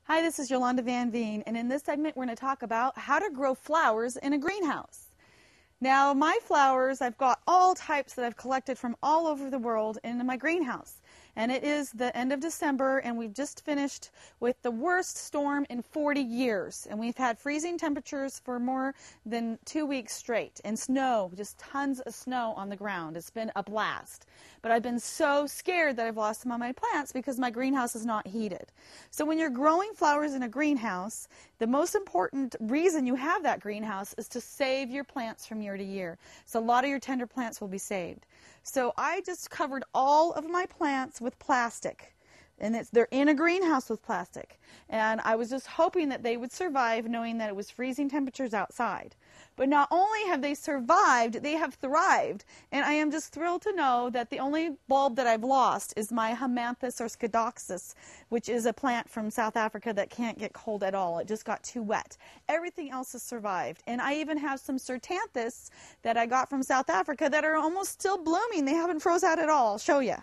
Hi, this is Yolanda Van Veen, and in this segment we're going to talk about how to grow flowers in a greenhouse. Now, my flowers, I've got all types that I've collected from all over the world in my greenhouse. And it is the end of December, and we've just finished with the worst storm in 40 years. And we've had freezing temperatures for more than 2 weeks straight, and snow, just tons of snow on the ground. It's been a blast. But I've been so scared that I've lost some of my plants because my greenhouse is not heated. So when you're growing flowers in a greenhouse, the most important reason you have that greenhouse is to save your plants from year to year. So a lot of your tender plants will be saved. So I just covered all of my plants with plastic. And they're in a greenhouse with plastic. And I was just hoping that they would survive, knowing that it was freezing temperatures outside. But not only have they survived, they have thrived. And I am just thrilled to know that the only bulb that I've lost is my Hamanthus or Scadoxus, which is a plant from South Africa that can't get cold at all. It just got too wet. Everything else has survived. And I even have some Certanthus that I got from South Africa that are almost still blooming. They haven't froze out at all. I'll show you.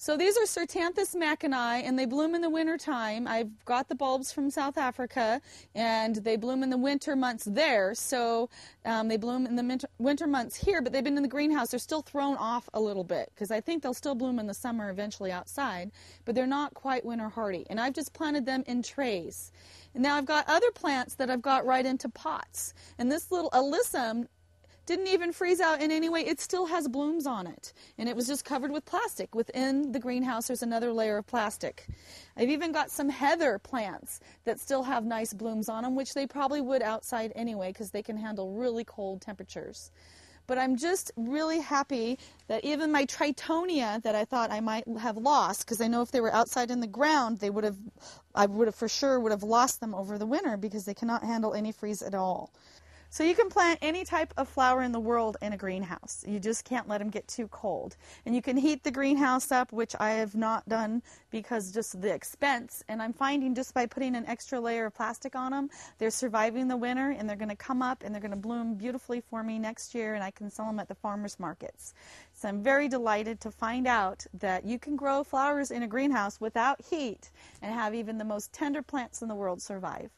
So these are Certanthus macani, and they bloom in the winter time. I've got the bulbs from South Africa, and they bloom in the winter months there. So they bloom in the winter months here, but they've been in the greenhouse. They're still thrown off a little bit because I think they'll still bloom in the summer eventually outside, but they're not quite winter hardy. And I've just planted them in trays. And now I've got other plants that I've got right into pots. And this little alyssum didn't even freeze out in any way. It still has blooms on it. And it was just covered with plastic. Within the greenhouse, there's another layer of plastic. I've even got some heather plants that still have nice blooms on them, which they probably would outside anyway because they can handle really cold temperatures. But I'm just really happy that even my Tritonia that I thought I might have lost, because I know if they were outside in the ground, I would have for sure lost them over the winter because they cannot handle any freeze at all. So you can plant any type of flower in the world in a greenhouse. You just can't let them get too cold. And you can heat the greenhouse up, which I have not done because just of the expense. And I'm finding just by putting an extra layer of plastic on them, they're surviving the winter, and they're going to come up and they're going to bloom beautifully for me next year, and I can sell them at the farmers markets. So I'm very delighted to find out that you can grow flowers in a greenhouse without heat and have even the most tender plants in the world survive.